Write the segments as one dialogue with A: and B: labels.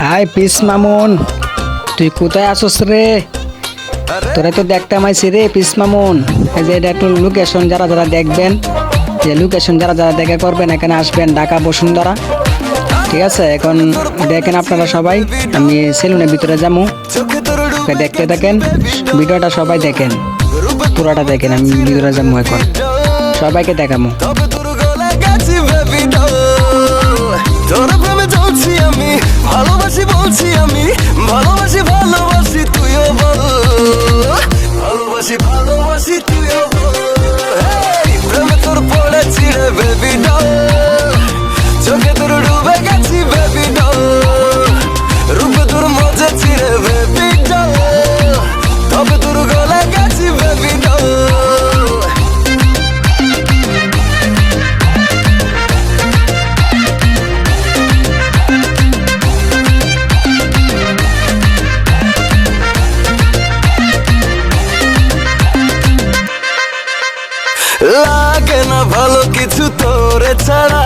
A: High piece Mamun, তুই কোথায় আসোস রে? তোরা তো দেখতাম আইসি রে পিস মামুন। এই যে এটা একটু লোকেশন, যারা যারা দেখবেন, যে লোকেশন যারা যারা দেখা করবেন এখানে আসবেন, ঢাকা বসুন্ধরা। ঠিক আছে, এখন দেখেন আপনারা সবাই, আমি সেলুনের ভিতরে যাবো, দেখতে থাকেন ভিডিওটা, সবাই দেখেন, পুরোটা দেখেন। আমি ভিতরে যাবো এখন, সবাইকে দেখাবো।
B: আমি ভালোবাসি বলছি, আমি ভালোবাসি ভালোবাসি তুইও বল, ভালোবাসি ভালোবাসি তুইও বল। প্রেমে তোর পড়েছি রে বেবি ডল, চোখে তোর ডুবে গেছি বেবি ডল, রূপে তোর মজেছি রে বেবি ডল, তবে তোর গলে গেছি বেবি ডল। লাগে না ভালো কিছু তোরে ছাড়া,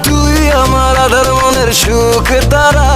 B: তুই আমার আধার মনের সুখ তারা।